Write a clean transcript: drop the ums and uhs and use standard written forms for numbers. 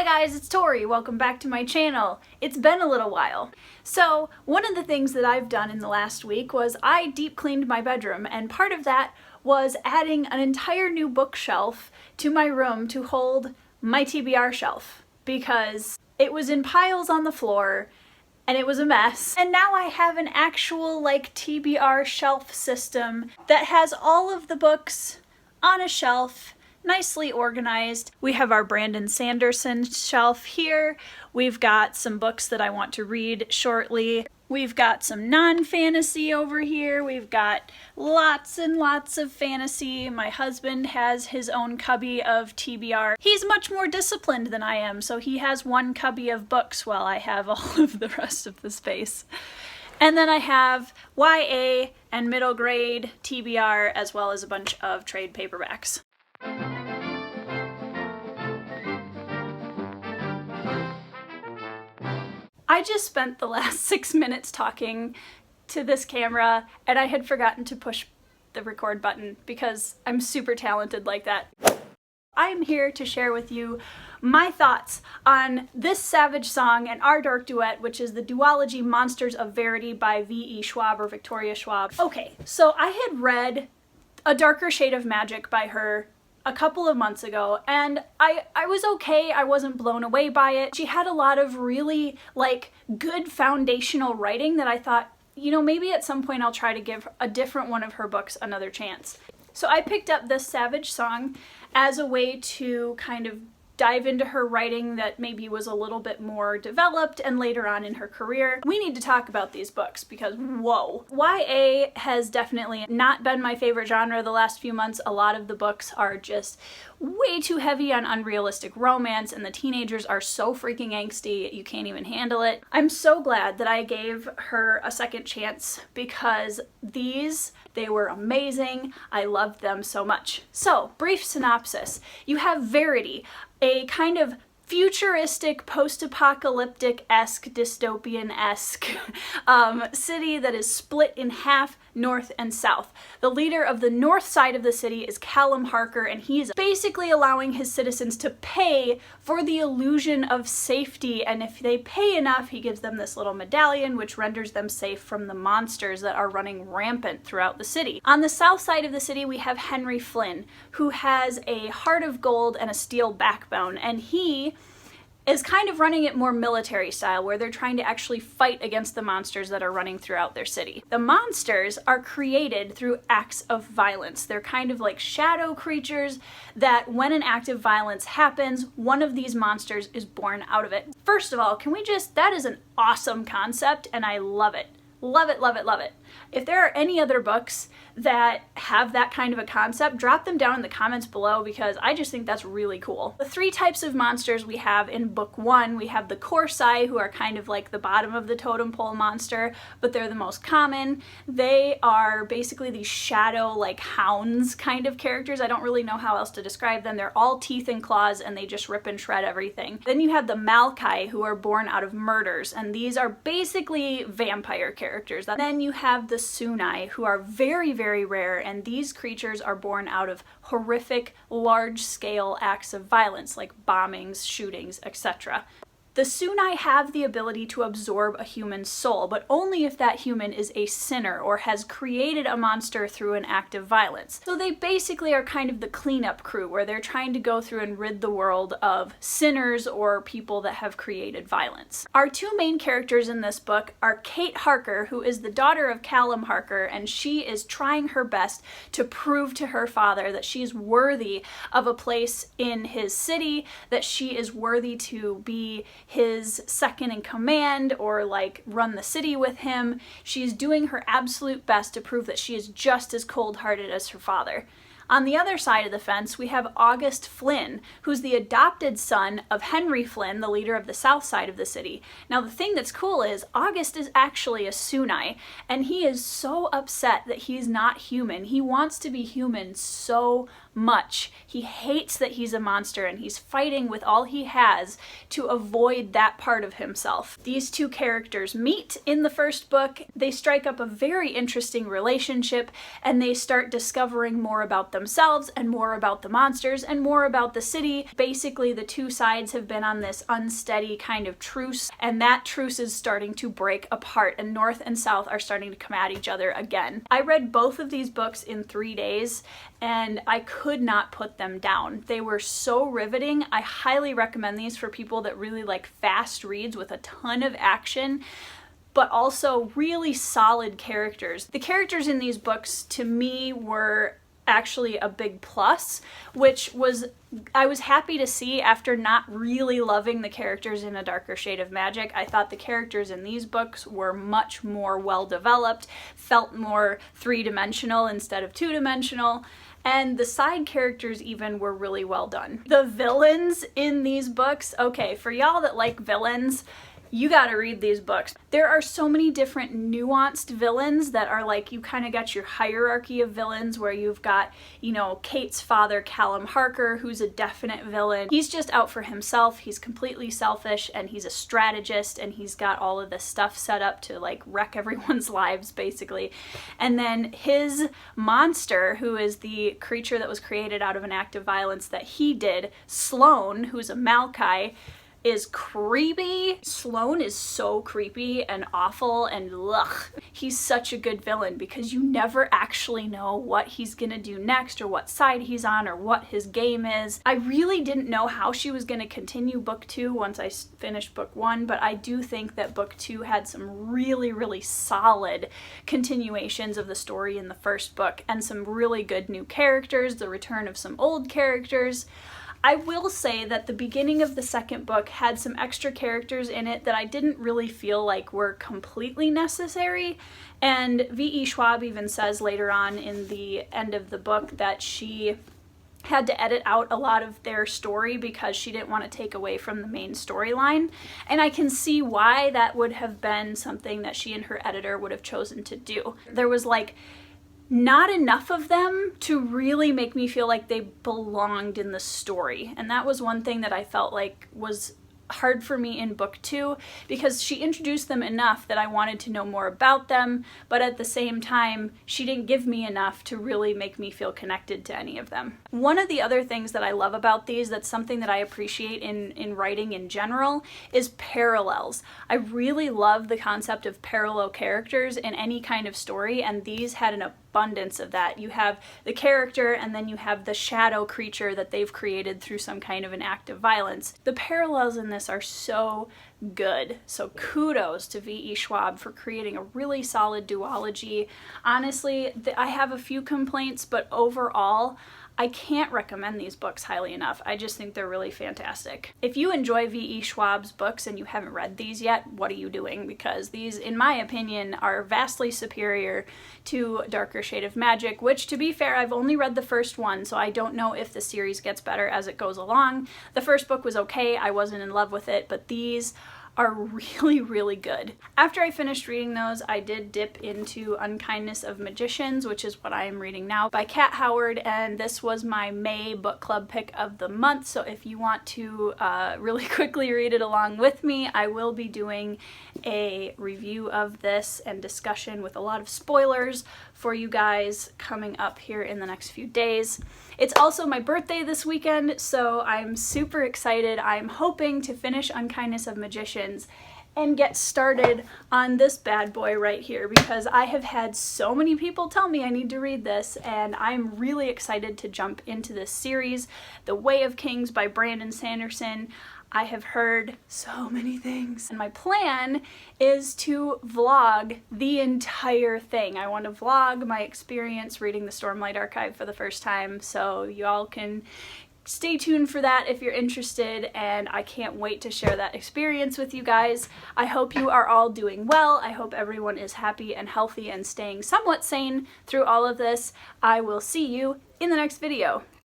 guys, it's Tori. Welcome back to my channel. It's been a little while. So one of the things that I've done in the last week was I deep cleaned my bedroom, and part of that was adding an entire new bookshelf to my room to hold my TBR shelf because it was in piles on the floor and it was a mess. And now I have an actual TBR shelf system that has all of the books on a shelf, nicely organized. We have our Brandon Sanderson shelf here. We've got some books that I want to read shortly. We've got some non-fantasy over here. We've got lots and lots of fantasy. My husband has his own cubby of TBR. He's much more disciplined than I am, so he has one cubby of books while I have all of the rest of the space. And then I have YA and middle grade TBR, as well as a bunch of trade paperbacks. I just spent the last 6 minutes talking to this camera and I had forgotten to push the record button because I'm super talented like that. I'm here to share with you my thoughts on this Savage song and our dark duet, which is the duology Monsters of Verity by V.E. Schwab or Victoria Schwab. Okay, so I had read A Darker Shade of Magic by her a couple of months ago, and I was okay. I wasn't blown away by it. She had a lot of really good foundational writing that I thought, you know, maybe at some point I'll try to give a different one of her books another chance. So I picked up this Savage song as a way to kind of dive into her writing that maybe was a little bit more developed and later on in her career. We need to talk about these books because, whoa. YA has definitely not been my favorite genre the last few months. A lot of the books are just way too heavy on unrealistic romance, and the teenagers are so freaking angsty, you can't even handle it. I'm so glad that I gave her a second chance because they were amazing. I loved them so much. So, brief synopsis. You have Verity, a kind of futuristic, post-apocalyptic-esque, dystopian-esque city that is split in half, north and south. The leader of the north side of the city is Callum Harker, and he's basically allowing his citizens to pay for the illusion of safety, and if they pay enough, he gives them this little medallion which renders them safe from the monsters that are running rampant throughout the city. On the south side of the city, we have Henry Flynn, who has a heart of gold and a steel backbone, and he is kind of running it more military style, where they're trying to actually fight against the monsters that are running throughout their city. The monsters are created through acts of violence. They're kind of like shadow creatures that when an act of violence happens, one of these monsters is born out of it. First of all, that is an awesome concept and I love it. Love it, love it, love it. If there are any other books that have that kind of a concept, drop them down in the comments below because I just think that's really cool. The three types of monsters we have in book one, we have the Corsai, who are kind of like the bottom of the totem pole monster, but they're the most common. They are basically these shadow, hounds kind of characters. I don't really know how else to describe them. They're all teeth and claws and they just rip and shred everything. Then you have the Malkai, who are born out of murders, and these are basically vampire characters. Then you have the Sunai, who are very, very rare, and these creatures are born out of horrific, large-scale acts of violence, like bombings, shootings, etc. The Sunai have the ability to absorb a human's soul, but only if that human is a sinner or has created a monster through an act of violence. So they basically are kind of the cleanup crew, where they're trying to go through and rid the world of sinners or people that have created violence. Our two main characters in this book are Kate Harker, who is the daughter of Callum Harker, and she is trying her best to prove to her father that she's worthy of a place in his city, that she is worthy to be his second in command or run the city with him. She's doing her absolute best to prove that she is just as cold-hearted as her father. On the other side of the fence, we have August Flynn, who's the adopted son of Henry Flynn, the leader of the south side of the city. Now, the thing that's cool is August is actually a Sunai, and he is so upset that he's not human. He wants to be human so much. He hates that he's a monster and he's fighting with all he has to avoid that part of himself. These two characters meet in the first book. They strike up a very interesting relationship and they start discovering more about themselves and more about the monsters and more about the city. Basically, the two sides have been on this unsteady kind of truce, and that truce is starting to break apart and North and South are starting to come at each other again. I read both of these books in 3 days and I could not put them down. They were so riveting. I highly recommend these for people that really like fast reads with a ton of action, but also really solid characters. The characters in these books to me were actually a big plus, which was I was happy to see after not really loving the characters in A Darker Shade of Magic. I thought the characters in these books were much more well developed, felt more three-dimensional instead of two-dimensional, and the side characters even were really well done. The villains in these books, okay, for y'all that like villains, you gotta read these books. There are so many different nuanced villains that are like, you kind of got your hierarchy of villains where you've got, you know, Kate's father, Callum Harker, who's a definite villain. He's just out for himself. He's completely selfish and he's a strategist and he's got all of this stuff set up to like wreck everyone's lives basically. And then his monster, who is the creature that was created out of an act of violence that he did, Sloane, who's a Malkai, is creepy. Sloane is so creepy and awful and ugh. He's such a good villain because you never actually know what he's gonna do next or what side he's on or what his game is. I really didn't know how she was gonna continue book 2 once I finished book 1, but I do think that book 2 had some really, really solid continuations of the story in the first book and some really good new characters, the return of some old characters. I will say that the beginning of the second book had some extra characters in it that I didn't really feel like were completely necessary, and V.E. Schwab even says later on in the end of the book that she had to edit out a lot of their story because she didn't want to take away from the main storyline, and I can see why that would have been something that she and her editor would have chosen to do. There was like not enough of them to really make me feel like they belonged in the story. And that was one thing that I felt like was hard for me in book 2 because she introduced them enough that I wanted to know more about them, but at the same time she didn't give me enough to really make me feel connected to any of them. One of the other things that I love about these, that's something that I appreciate in writing in general, is parallels. I really love the concept of parallel characters in any kind of story, and these had an abundance of that. You have the character and then you have the shadow creature that they've created through some kind of an act of violence. The parallels in this are so good. So kudos to V.E. Schwab for creating a really solid duology. Honestly, I have a few complaints, but overall, I can't recommend these books highly enough. I just think they're really fantastic. If you enjoy V.E. Schwab's books and you haven't read these yet, what are you doing? Because these, in my opinion, are vastly superior to Darker Shade of Magic, which, to be fair, I've only read the first one, so I don't know if the series gets better as it goes along. The first book was okay, I wasn't in love with it, but these are really, really good. After I finished reading those, I did dip into Unkindness of Magicians, which is what I am reading now by Kat Howard, and this was my May book club pick of the month, so if you want to really quickly read it along with me, I will be doing a review of this and discussion with a lot of spoilers for you guys coming up here in the next few days. It's also my birthday this weekend, so I'm super excited. I'm hoping to finish Unkindness of Magicians and get started on this bad boy right here, because I have had so many people tell me I need to read this, and I'm really excited to jump into this series. The Way of Kings by Brandon Sanderson. I have heard so many things, and my plan is to vlog the entire thing. I want to vlog my experience reading the Stormlight Archive for the first time, so y'all can stay tuned for that if you're interested, and I can't wait to share that experience with you guys. I hope you are all doing well. I hope everyone is happy and healthy and staying somewhat sane through all of this. I will see you in the next video.